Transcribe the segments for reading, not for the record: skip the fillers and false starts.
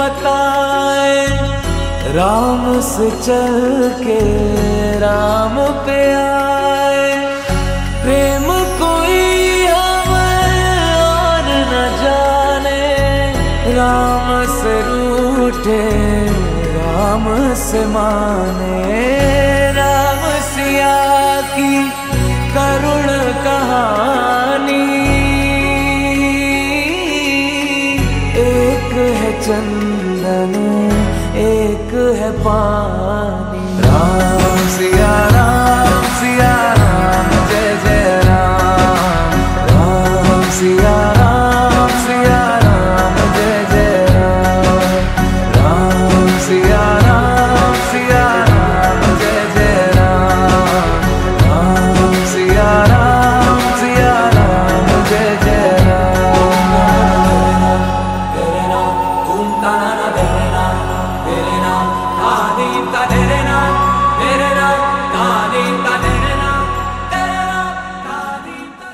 बताए, राम से चल के राम पे आए। प्रेम कोई हमें और न जाने, राम से रूठे राम से माने। राम सिया की करुण कहानी, एक है चंदन एक है पानी। राम सिया राम जय जय राम। राम सिया राम जय जय राम। राम सिया राम जय जय राम। राम सिया राम जय जय राम। तेरे नाम तुम ताना तेरे नाम आदि का तेरे नाम, तेरे नाम आदि का तेरे नाम, तेरे नाम आदि का।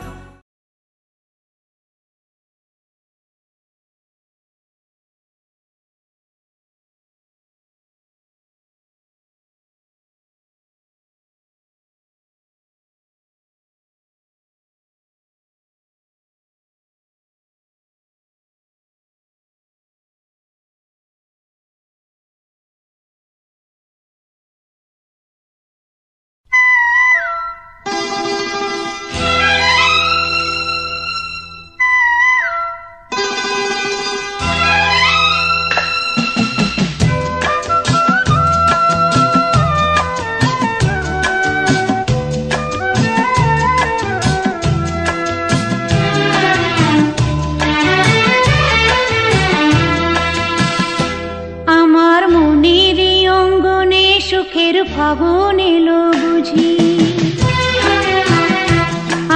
ফাগুন এলো বুঝি,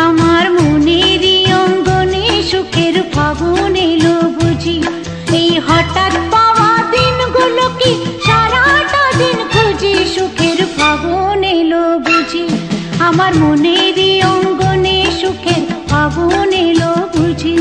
আমার মনের অঙ্গনে সুখের ফাগুন এলো বুঝি। এই হঠাৎ পাওয়া দিনগুলো কি সারাটা দিন খুঁজি, সুখের ফাগুন এলো বুঝি। আমার মনের অঙ্গনে সুখের ফাগুন এলো বুঝি।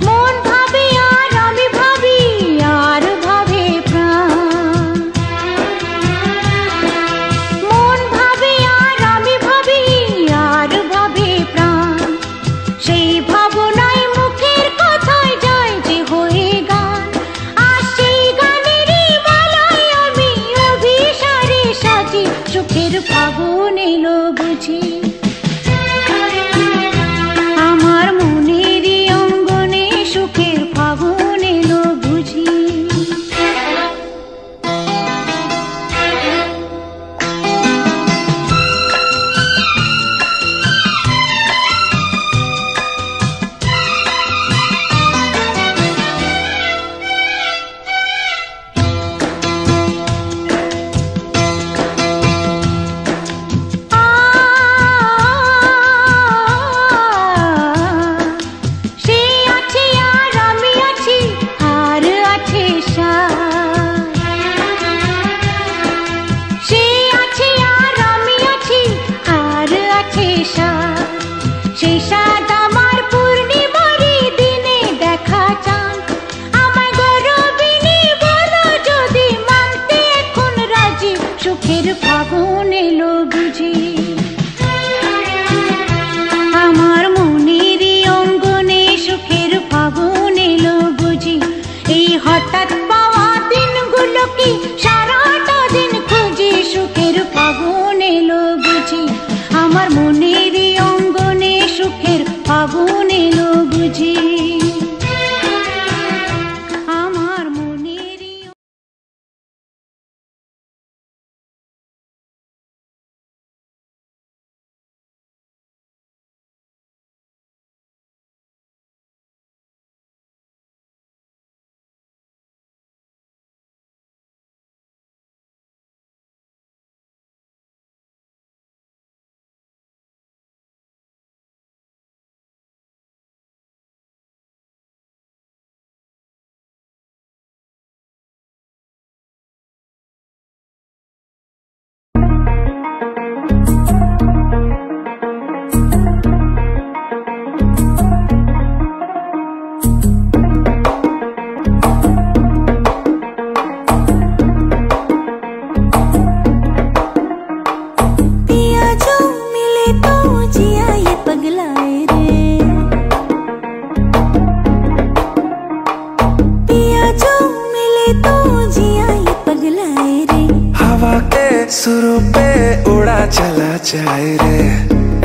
মন ভাবে আর আমি ভাবি সেই সাত আমার পূর্ণিমারি দিনে দেখা চান আমার গরবিনী বলো যদি মানতে এখন রাজি সুখের ফাগুন এলো বুঝি আমার মনেরই অঙ্গনে সুখের ফাগুন এলো বুঝি এই হঠাৎ পাওয়া দিনগুলো কি সারাটা দিন খুঁজি সুখের ফাগুন এলো বুঝি আমার মনেরই অঙ্গনে সুখের ফাগুন এলো বুঝি আমার মনেরই सुरों पे उड़ा चला जाए रे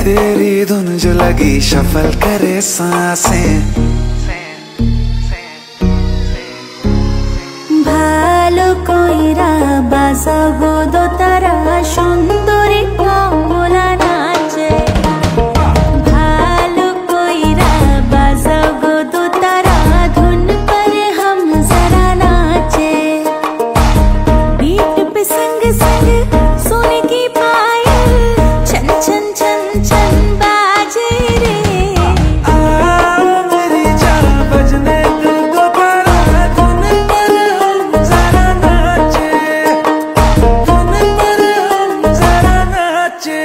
तेरी धुन जो लगी शफल करे सांसें ভালো কইরা বাজাবো দোতারা সুন্দরী কমলা নাচে ভালো কইরা বাজাবো দোতারা ধুন पर हम जरा नाचे बीट पे संग संग सोने की पायल छन छन छन छन बाजे रे मेरी जान बजने दे दोबारा धुन पर हम जरा नाचे धुन पर हम जरा नाचे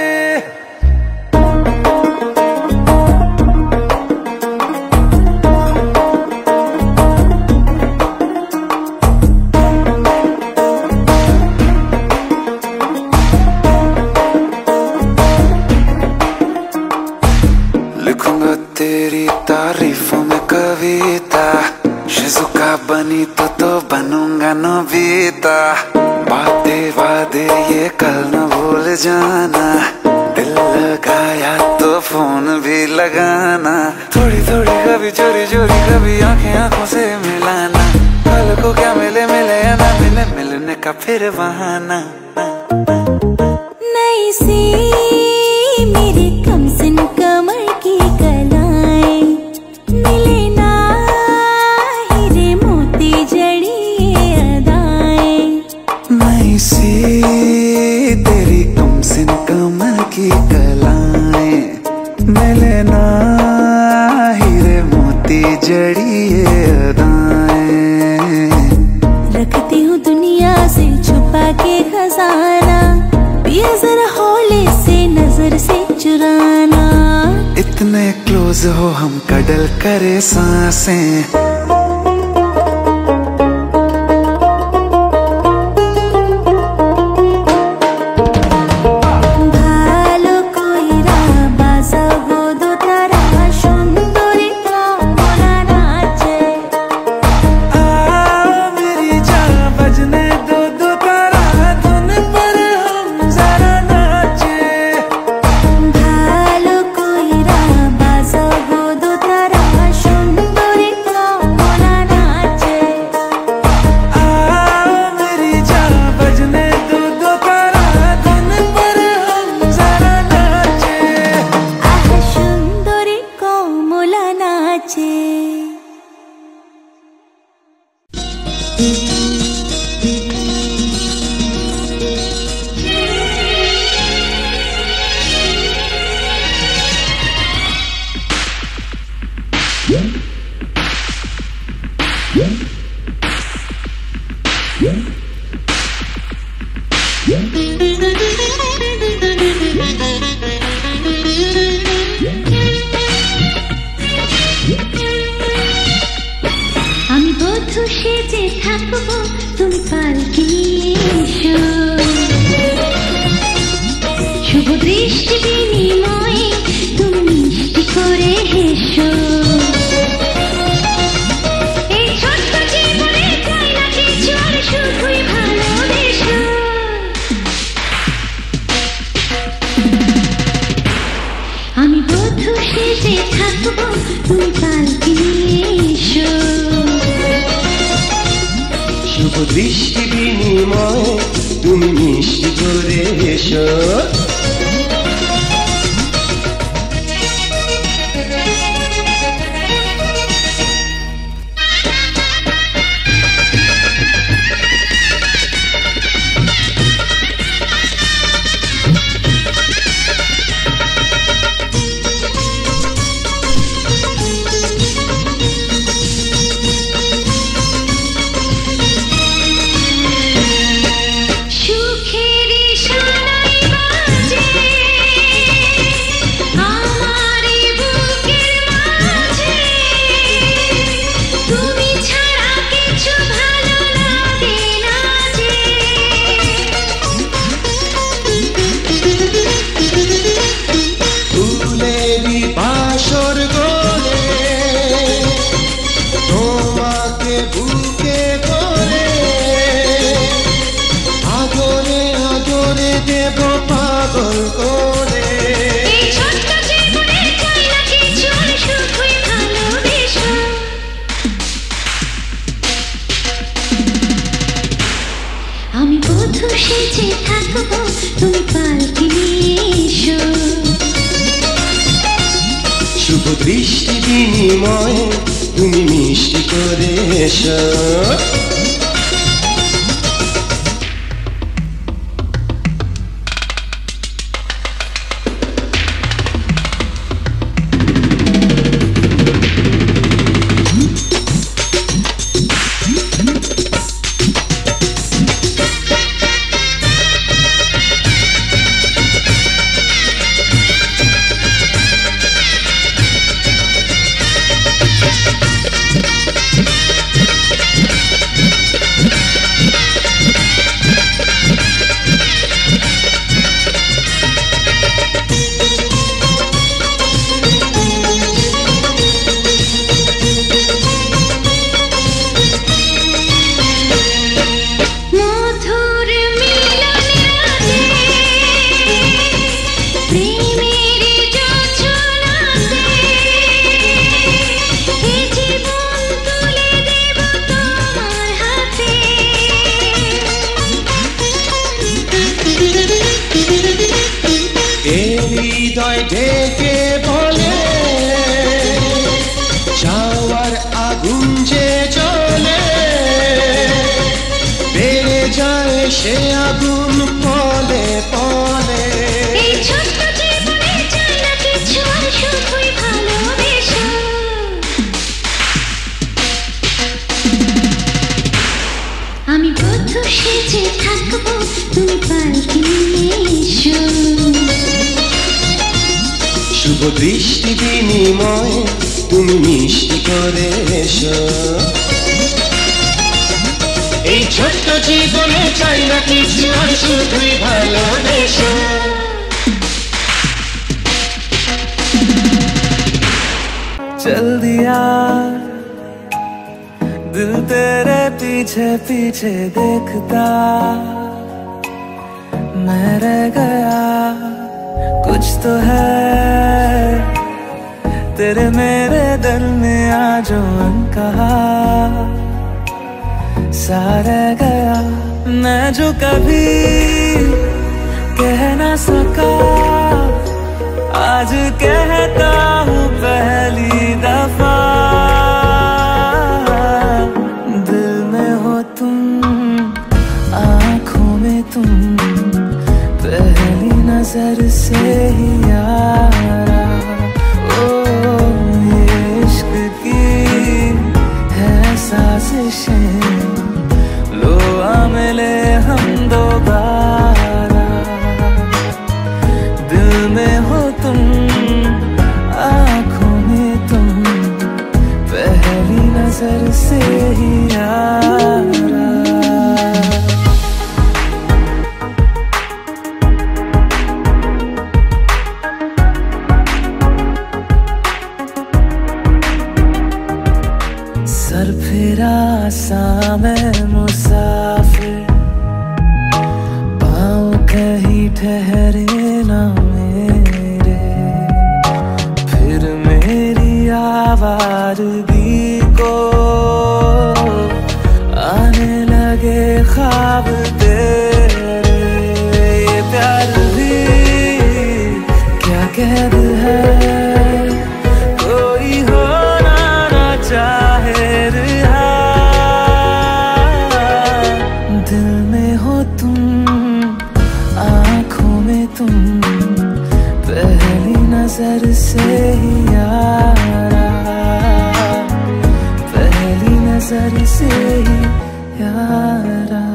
लिखूंगा तेरी तारीफों में कविता शिजुका बनी तो बनूंगा नोबिता बातें वादे ये कल न भूल जाना दिल लगाया तो फोन भी लगाना थोड़ी थोड़ी कभी चोरी चोरी कभी आंखें आंखों से मिलाना कल को क्या मिले मिले या ना मिले मिलने का फिर बहाना नई सी मेरे कमसिन कमर की कलाएं मिले ना हीरे मोती जड़ी अदाएं नई सी तेरी कमसिन कमर की कलाएं मिले ना हीरे मोती जड़ी अदाएं रखती हूँ दुनिया से छुपा के खजाना पिया जरा हौले से नजर से चुराना इतने क्लोज हो हम कडल करे सांसें ভালো কইরা বাজাবো দোতারা সুন্দরী কমলা নাচে मेरी जान बजने दो दोबारा धुन पर हम जरा नाचे ভালো কইরা বাজাবো দোতারা সুন্দরী কমলা আমি বধূ সেজে থাকবো তুমি পালকি নিয়ে এসো শুভ দৃষ্টি বিনিময় তুমি মিষ্টি করে এসো আমি বধূ সেজে থাকবো তুমি পালকি নিয়ে এসো শুভ দৃষ্টি বিনিময় তুমি মিষ্টি করে এসো হৃদয় ডেকে বলে চাওয়ার আগুন যে জ্বলে বেড়ে যায় সে আগুন পলে পলে এই ছোট্ট জীবনে চাই না কিছু আর শুধুই ভালোবেসো আমি বধূ সেজে থাকবো তুমি পালকি নিয়ে এসো শুভ দৃষ্টি বিনিময় তুমি মিষ্টি করে এসো এই ছোট্ট জীবনে চাই না কিছু আর শুধুই ভালোবেসো चल दिया दिल तेरे पीछे पीछे देखता मैं रह गया कुछ तो है तेरे मेरे दिल में आज कहा सा रह गया मैं जो कभी कह ना सका आज कहता हूँ पहली दफा दिल में हो तुम आँखों में तुम पहली नजर से ही यारा ओ ये इश्क की है साजिशें लो आ मिले हम दोबारा दिल में हो तुम आँखों में तुम पहली नजर से ही यारा सर फिरा सा मैं मुसाफिर पाँव कहीं ठहरे ना मेरे आवारगी को आने लगे ख्वाब तेरे। ये प्यार भी क्या कैद है, कोई होना ना चाहे रिहा। दिल में हो तुम, आँखों में तुम, पहली नजर से ही यारा, पहली नजर से ही यारा।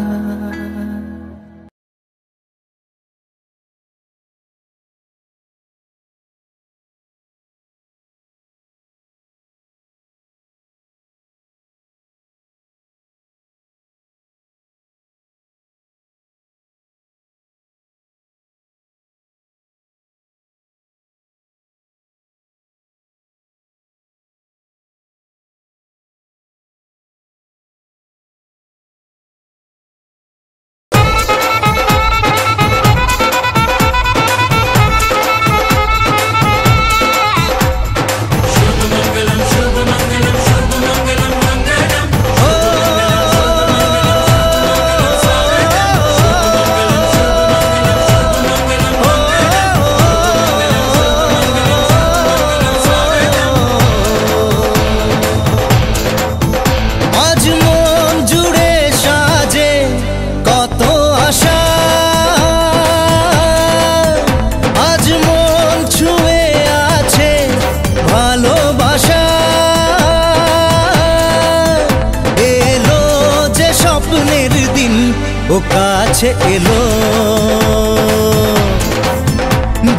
ও কাছে এলো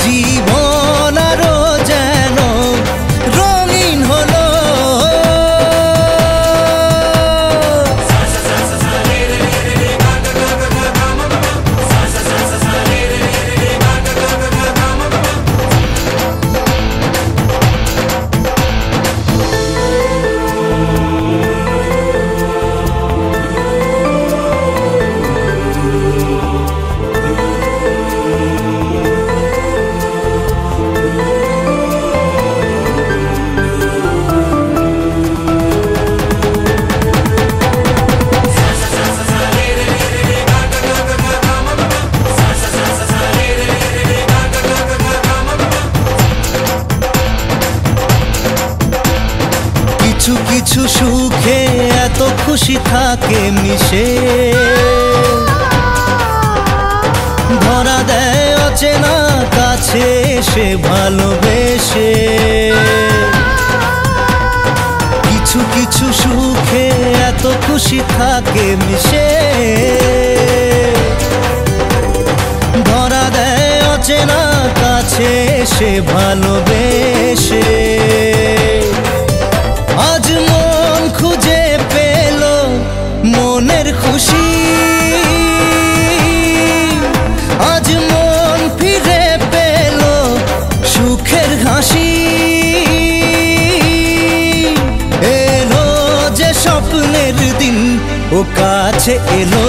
জীবন আরো যেন রঙিন হলো। কিছু কিছু সুখে এত খুশি থাকে মিশে, ধরা দেয় অচেনা কাছে সে ভালোবেসে। কিছু কিছু সুখে এত খুশি থাকে মিশে, ধরা দেয় অচেনা কাছে সে ভালোবেসে। আজ মন খুঁজে পেল মনের খুশি, আজ মন ফিরে পেল সুখের হাসি। এলো যে স্বপ্নের দিন ও কাছে এলো।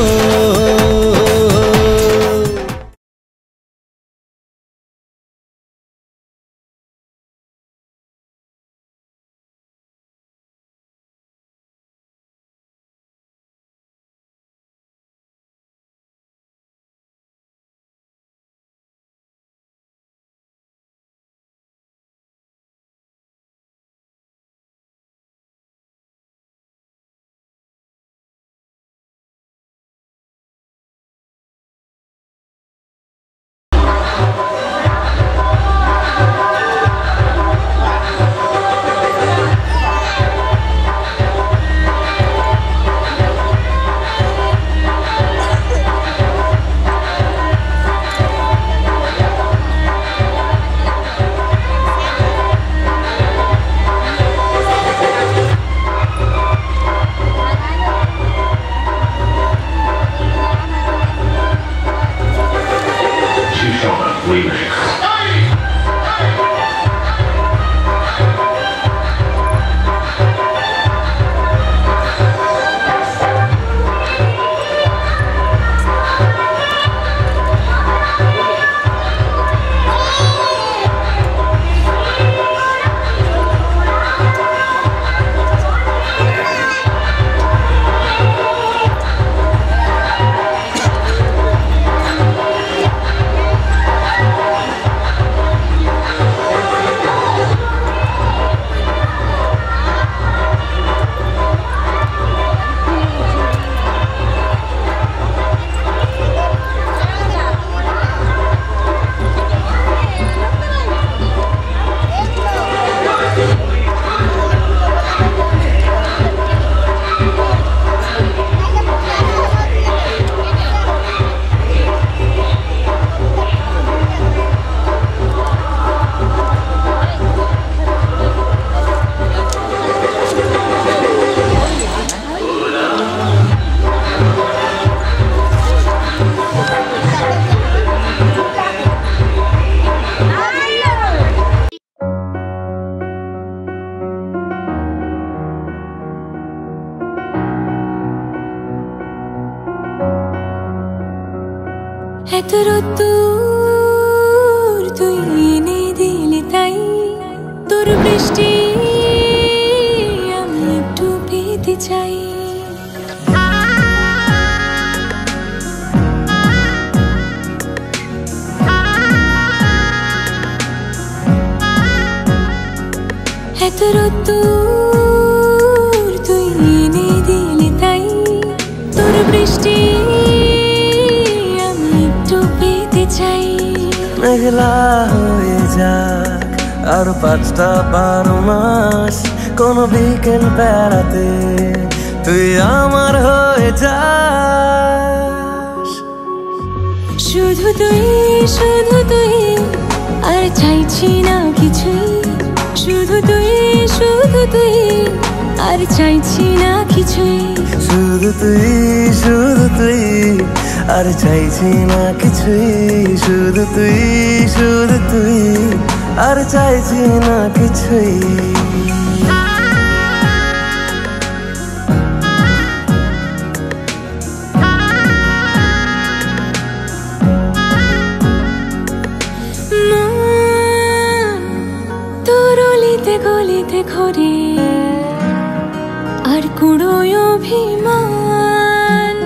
তোর দূর তুই এনে দিলি তাই তোর বৃষ্টি আমি একটু পেতে চাই তোর দূর তুই এনে দিলি তাই তোর বৃষ্টি আমি একটু পেতে চাই মেঘলা হয়ে যাক আর 5টা 12 মাস কোন বিকেল বেড়াতে তুই আমার হয়ে যাস শুধু তুই আর চাইছি না কিছুই শুধু তুই আর চাইছি না কিছুই শুধু তুই আর চাইছি না কিছুই শুধু তুই আর চাইছি না কিছুই গলিতে ঘরে আর কুড়োয় অভিমান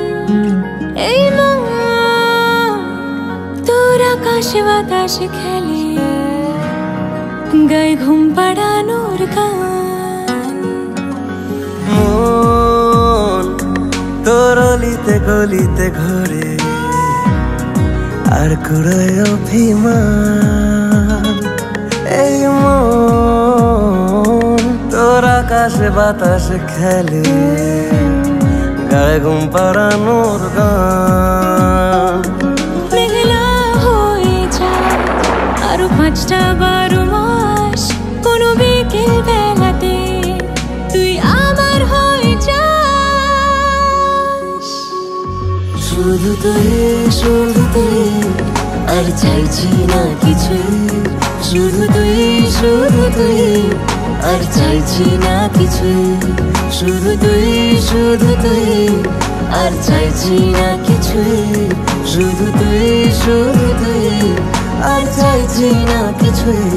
এই মন তোর আকাশে বাতাসে খেলে গায়ে ঘুম পাড়ানোর গান মন তোর গলিতে ঘরে আর কুড়োয় অভিমান এই মন তোর আকাশে বাতাসে খেলে গায়ে ঘুম পাড়ানোর গান মেঘলা হয়ে যায় আরো 5টা 12 মাস কোনো বিকেল বেলাতে তুই আমার হয়ে যাস শুধু তুই আর চাইছি না কিছুই শুধু তুই আর চাইছি না কিছুই শুধু তুই আর চাইছি না কিছুই শুধু তুই আর চাইছি না কিছুই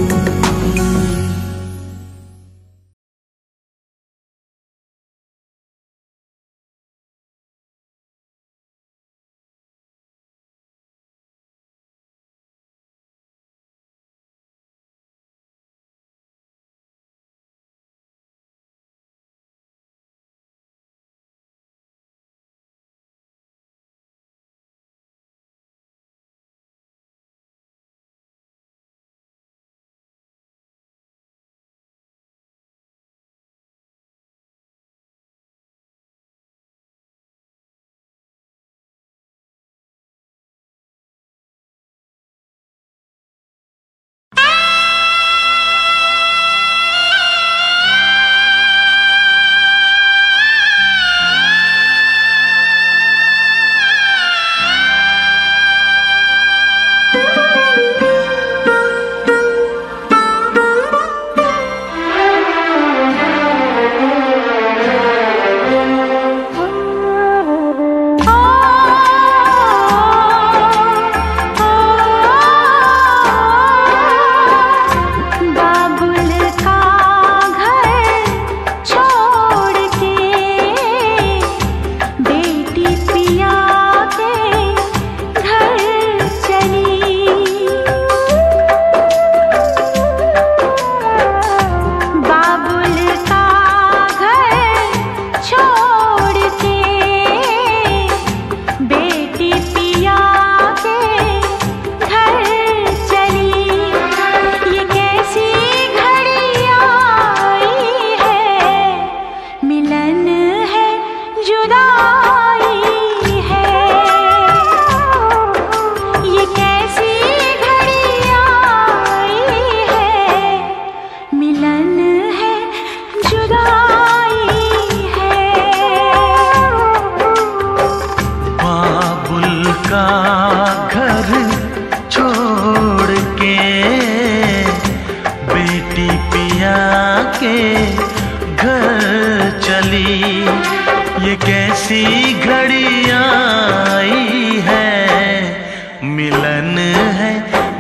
मिलन है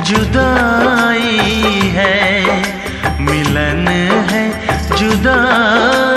जुदाई है, मिलन है जुदाई